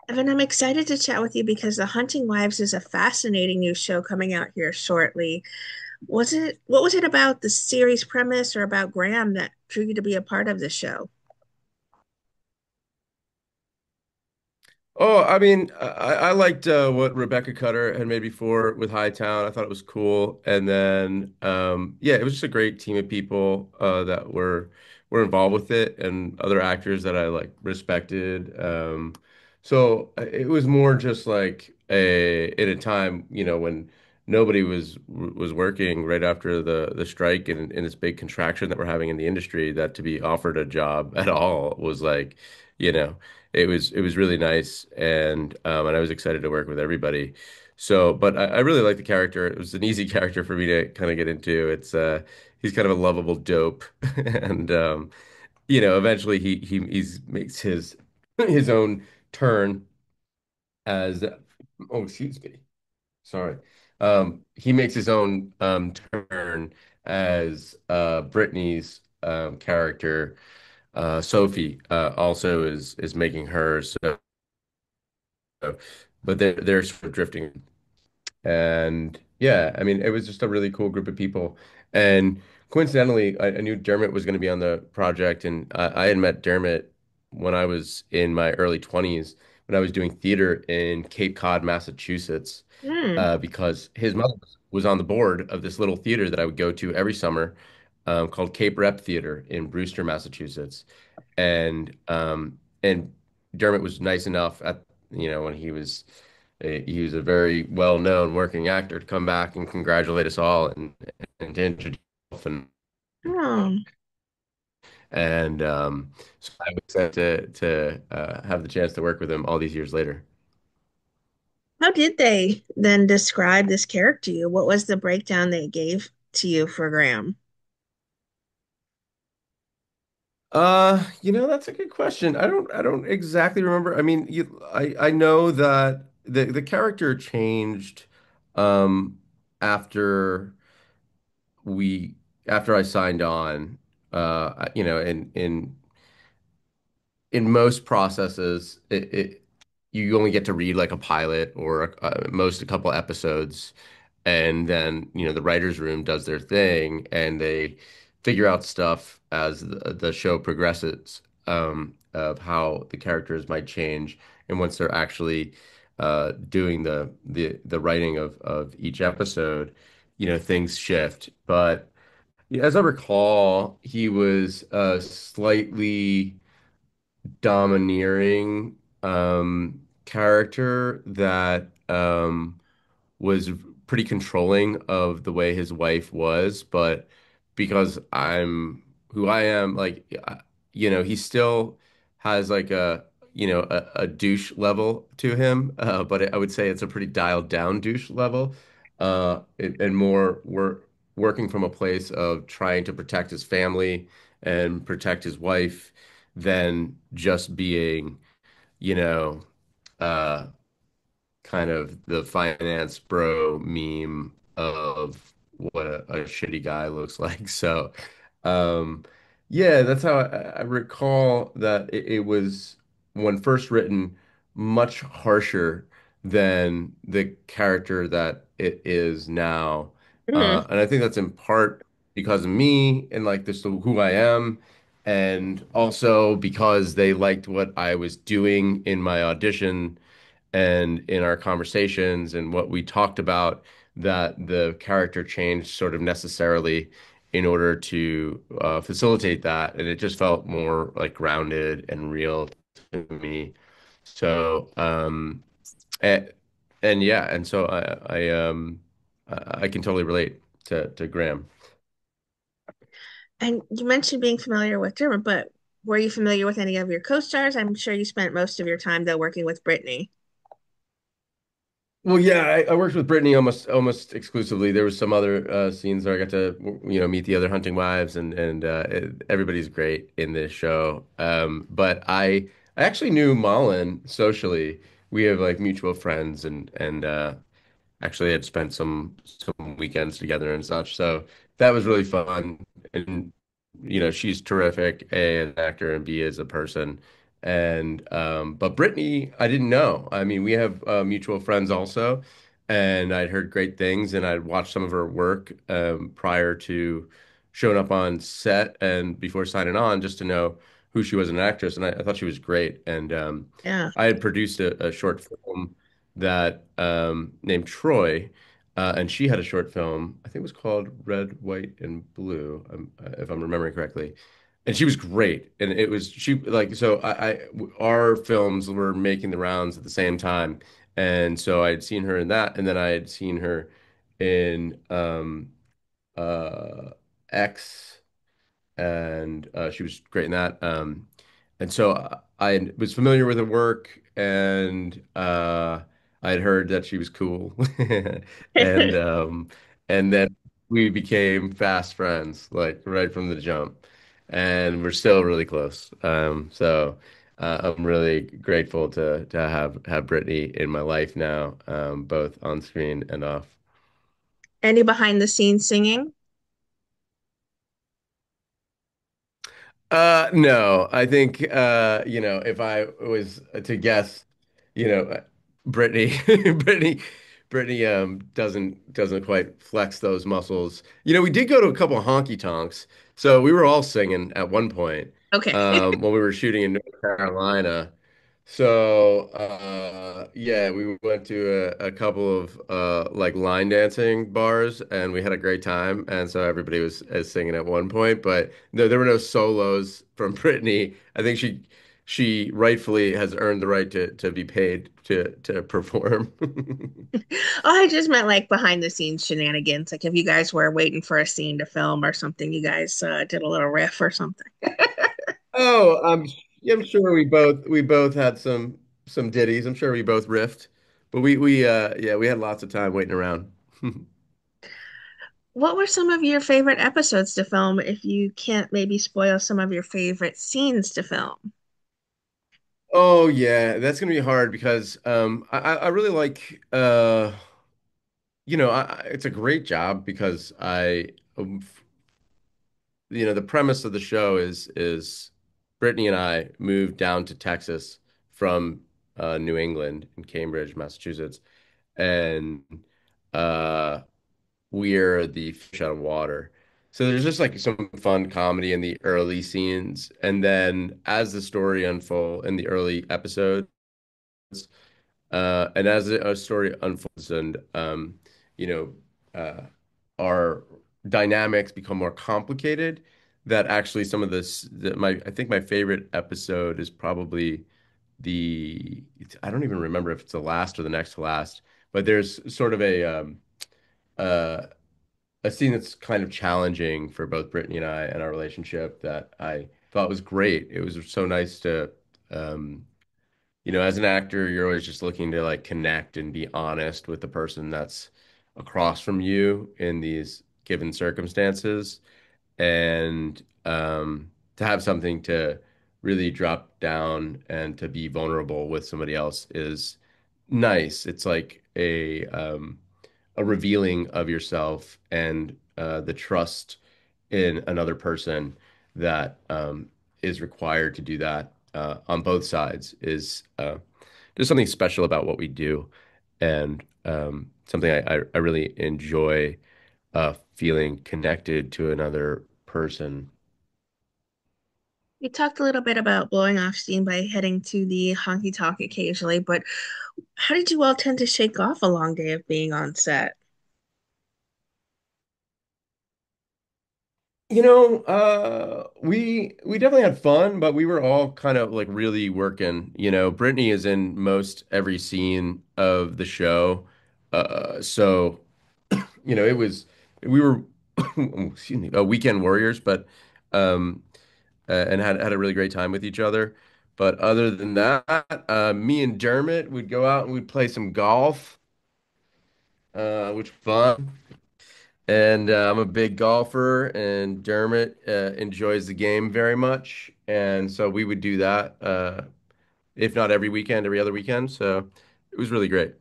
Evan, I'm excited to chat with you because The Hunting Wives is a fascinating new show coming out here shortly. What was it about the series premise or about Graham that drew you to be a part of the Oh, I mean, I liked what Rebecca Cutter had made before with Hightown. I thought it was cool, and then yeah, it was just a great team of people that were involved with it, and other actors that I like respected. It was more just like a in a time, when nobody was working right after the strike and this big contraction that we're having in the industry. That to be offered a job at all was like, you know it was really nice, and I was excited to work with everybody. But I really like the character. It was an easy character for me to kind of get into. It's he's kind of a lovable dope, and eventually he's makes his own turn as oh, excuse me, sorry. He makes his own turn as Brittany's character. Sophie also is making hers. But they're sort of drifting. And yeah, I mean, it was just a really cool group of people. And coincidentally, I knew Dermot was going to be on the project, and I had met Dermot when I was in my early 20s when I was doing theater in Cape Cod, Massachusetts, show? because his mother was on the board of this little theater that I would go to every summer, called Cape Rep Theater in Brewster, Massachusetts. And Dermot was nice enough when he was a very well-known working actor to come back and congratulate us all and to introduce himself Oh, so I was excited to have the chance to work with him all these years later. how did they then describe this character to you? What was the breakdown they gave to you for Graham? That's a good question. I don't exactly remember. I mean, I know that the character changed um after we after I signed on. In most processes, you only get to read like a pilot or most a couple episodes, and then the writers' room does their thing, and they figure out stuff as the show progresses, of how the characters might change, and once they're actually doing the writing of each episode, things shift. But yeah, as I recall, he was slightly domineering character that was pretty controlling of the way his wife was, but because I'm who I am, like he still has like a douche level to him, but I would say it's a pretty dialed down douche level, and more working from a place of trying to protect his family and protect his wife than just being, you know, uh, kind of the finance bro meme of what a shitty guy looks like. Um, yeah, that's how I recall that it was when first written much harsher than the character that it is now. Hmm. And I think that's in part because of me and like this who I am, and also because they liked what I was doing in my audition and in our conversations and what we talked about, that the character changed sort of necessarily in order to facilitate that. And it just felt more like grounded and real to me. So, and, and yeah, and so I can totally relate to Graham. And you mentioned being familiar with Dermot, but were you familiar with any of your co-stars? I'm sure you spent most of your time though working with Brittany. Well, yeah, I worked with Brittany almost exclusively. There was some other scenes where I got to meet the other hunting wives, and everybody's great in this show. But I actually knew Malin socially. We have like mutual friends, and actually had spent some weekends together and such. So that was really fun. And she's terrific, A, as an actor, and B, as a person. And but Brittany, I didn't know. I mean, we have mutual friends also, and I'd heard great things, and I'd watched some of her work prior to showing up on set and before signing on, just to know who she was as an actress, and I thought she was great. And Yeah. I had produced a short film that named Troy. And she had a short film, I think it was called Red, White, and Blue, if I'm remembering correctly. And she was great. And it was she like so our films were making the rounds at the same time. And so I had seen her in that, and then I had seen her in uh X, and she was great in that. And so I was familiar with her work, and I had heard that she was cool, and um, and then we became fast friends, like right from the jump, and we're still really close. I'm really grateful to have Brittany in my life now, both on screen and off. Any behind the scenes singing? No, I think if I was to guess, Brittany, Brittany, Brittany doesn't quite flex those muscles. We did go to a couple of honky tonks, so we were all singing at one point Okay. when we were shooting in North Carolina. So yeah, we went to a couple of like line dancing bars, and we had a great time. And so everybody was singing at one point, but no, there were no solos from Britney. I think she rightfully has earned the right to be paid to perform. Oh, I just meant like behind the scenes shenanigans. Like if you guys were waiting for a scene to film or something, you guys did a little riff or something. Oh, I'm sure we both had some ditties. I'm sure we both riffed, but we had lots of time waiting around. What were some of your favorite episodes to film if you can't maybe spoil some of your favorite scenes to film? Oh yeah, that's gonna be hard because I really like it's a great job because the premise of the show is Brittany and I moved down to Texas from New England in Cambridge, Massachusetts, and uh we're the fish out of water. So there's just like some fun comedy in the early scenes, and then as the story unfolds in the early episodes. And as a story unfolds and you know, our dynamics become more complicated, that actually some of I think my favorite episode is probably I don't even remember if it's the last or the next to last, but there's sort of uh, a scene that's kind of challenging for both Brittany and I and our relationship that I thought was great. It was so nice to um, as an actor, you're always just looking to like connect and be honest with the person that's across from you in these given circumstances. And to have something to really drop down and to be vulnerable with somebody else is nice. It's like a revealing of yourself and the trust in another person that is required to do that on both sides is there's something special about what we do, and something I really enjoy feeling connected to another person. You talked a little bit about blowing off steam by heading to the honky tonk occasionally, but how did you all tend to shake off a long day of being on set? We definitely had fun, but we were all kind of like really working. Brittany is in most every scene of the show. So it was we were excuse me, weekend warriors, but um and had a really great time with each other. But other than that, me and Dermot would go out and we'd play some golf, which was fun. And I'm a big golfer, and Dermot enjoys the game very much. And so we would do that, if not every weekend, every other weekend. So it was really great.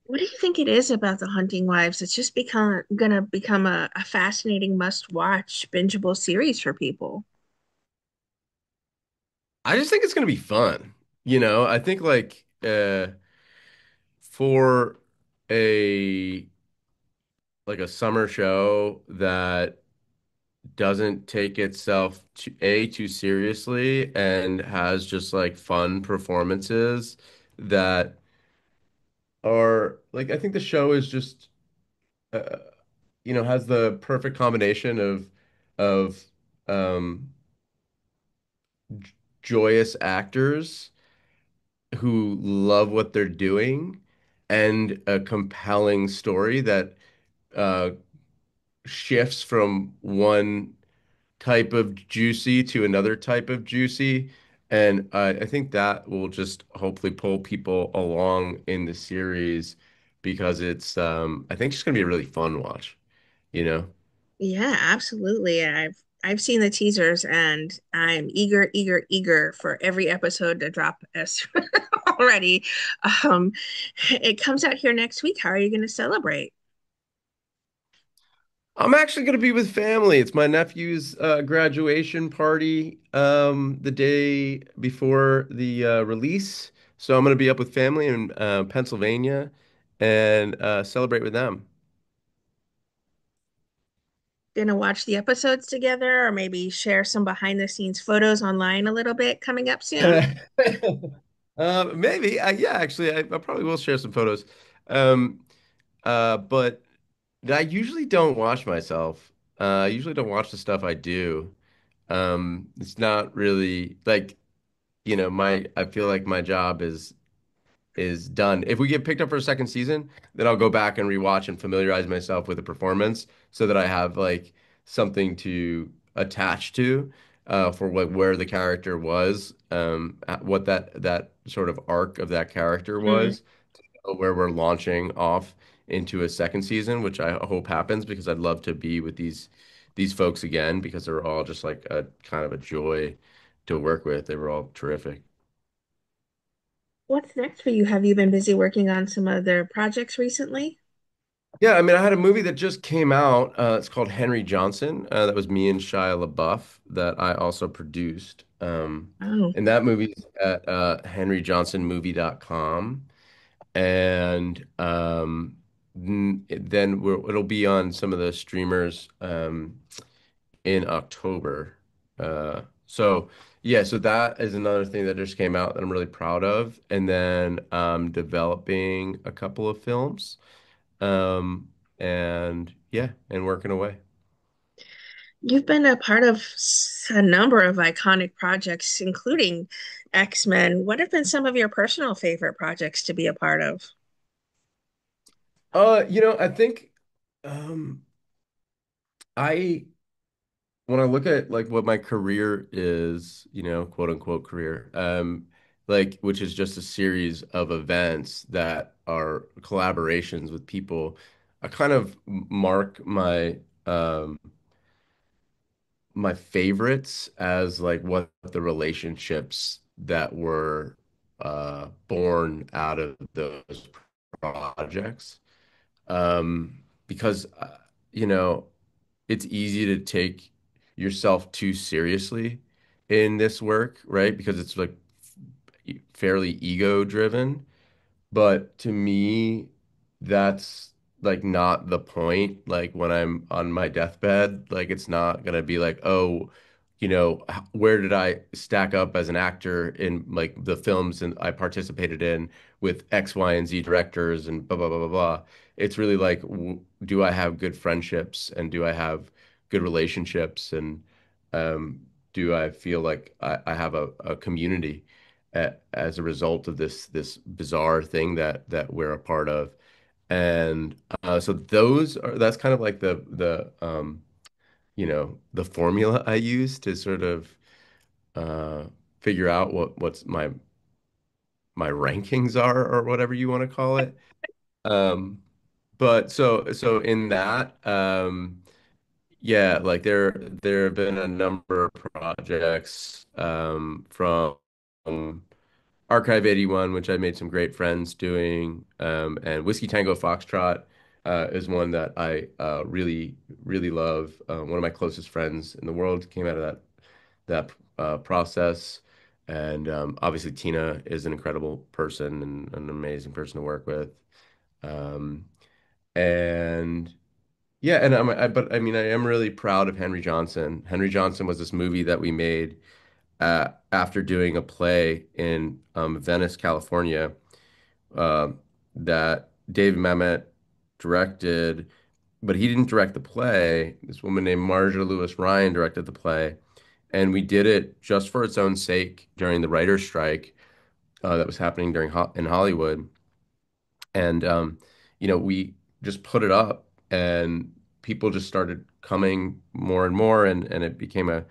What do you think it is about the Hunting Wives? It's just gonna become a fascinating must-watch bingeable series for people. I just think it's gonna be fun. I think for a a summer show that doesn't take itself too seriously and has just like fun performances that are like I think the show is just uh, has the perfect combination of um joyous actors who love what they're doing and a compelling story that uh shifts from one type of juicy to another type of juicy. And I think that will just hopefully pull people along in the series because I think it's going to be a really fun watch, you know? Yeah, absolutely. I've seen the teasers and I'm eager, eager, eager for every episode to drop as already. Um, it comes out here next week. How are you going to celebrate? I'm actually going to be with family. It's my nephew's graduation party the day before the release. So I'm going to be up with family in Pennsylvania and celebrate with them. Gonna watch the episodes together or maybe share some behind the scenes photos online a little bit coming up soon? Maybe. Yeah, actually, I probably will share some photos. Um, but I usually don't watch myself. I usually don't watch the stuff I do. It's not really like, I feel like my job is done. If we get picked up for a second season, then I'll go back and rewatch and familiarize myself with the performance so that I have like something to attach to for where the character was, what that sort of arc of that character Mm. was, where we're launching off into a second season, which I hope happens because I'd love to be with these folks again because they're all just like a kind of a joy to work with. They were all terrific. What's next for you? Have you been busy working on some other projects recently? Yeah, I mean, I had a movie that just came out. It's called Henry Johnson. That was me and Shia LaBeouf that I also produced. Oh, And that movie's at henryjohnsonmovie.com. And then it'll be on some of the streamers in October. So that is another thing that just came out that I'm really proud of. And then developing a couple of films. Um, and yeah, and working away. you've been a part of a number of iconic projects, including X-Men. What have been some of your personal favorite projects to be a part of? I think um I when I look at like what my career is, quote unquote career, like which is just a series of events that are collaborations with people, I kind of mark my favorites as like what the relationships that were born out of those projects. Because you know, it's easy to take yourself too seriously in this work, right? Because it's like fairly ego driven. But to me, that's like not the point. Like when I'm on my deathbed, like it's not gonna be like, oh, where did I stack up as an actor in like the films and I participated in with X, Y, and Z directors and blah blah blah blah blah. It's really like, do I have good friendships and do I have good relationships and do I feel like I have a community? As a result of this bizarre thing that we're a part of. And so that's kind of like the formula I use to sort of uh, figure out what's my rankings are or whatever you want to call it. Um, but so in that, yeah, like there have been a number of projects from Archive 81, which I made some great friends doing, and Whiskey Tango Foxtrot is one that I really, really love. One of my closest friends in the world came out of that process, And obviously Tina is an incredible person and an amazing person to work with. Um, and yeah, and but I mean, I am really proud of Henry Johnson. Henry Johnson was this movie that we made after doing a play in Venice, California, uh, that David Mamet directed, but he didn't direct the play. This woman named Marja Lewis Ryan directed the play, and we did it just for its own sake during the writer's strike that was happening in Hollywood. And we just put it up, and people just started coming more and more, and it became a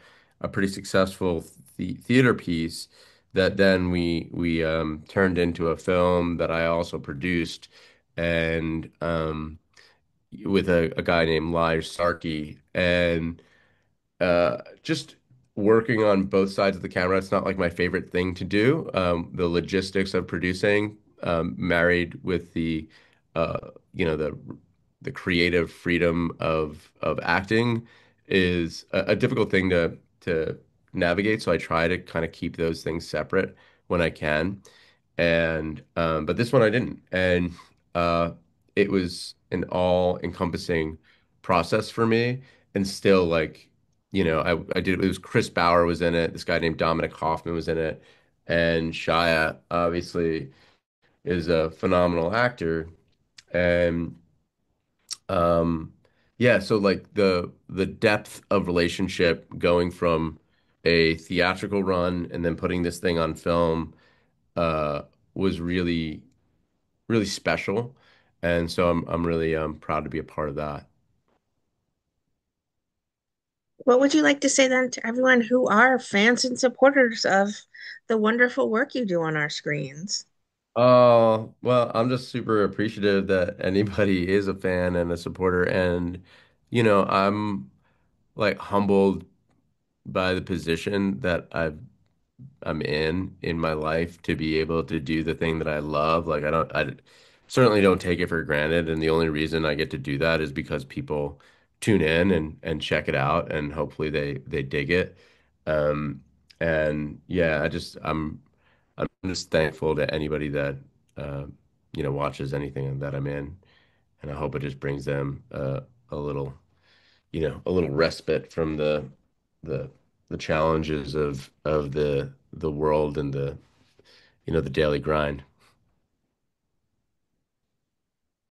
pretty successful theater piece that then we turned into a film that I also produced, and with a guy named Lige Sarkey, and just working on both sides of the camera. It's not like my favorite thing to do. The logistics of producing, married with uh, the creative freedom of acting, is a difficult thing to navigate. So I try to kind of keep those things separate when I can. And but this one I didn't, and uh, it was an all-encompassing process for me, and still like I did. It was Chris Bauer was in it. This guy named Dominic Hoffman was in it, and Shia obviously is a phenomenal actor. And um, yeah, so like the depth of relationship going from a theatrical run and then putting this thing on film uh, was really special, and so I'm really proud to be a part of that. What would you like to say then to everyone who are fans and supporters of the wonderful work you do on our screens? Oh, well, I'm just super appreciative that anybody is a fan and a supporter. And, I'm like humbled by the position that I'm in my life to be able to do the thing that I love. Like, I certainly don't take it for granted. And the only reason I get to do that is because people tune in and check it out, and hopefully they dig it. Um, and yeah, I'm just thankful to anybody that uh, watches anything that I'm in, and I hope it just brings them a little, a little respite from the the challenges of the world and the daily grind.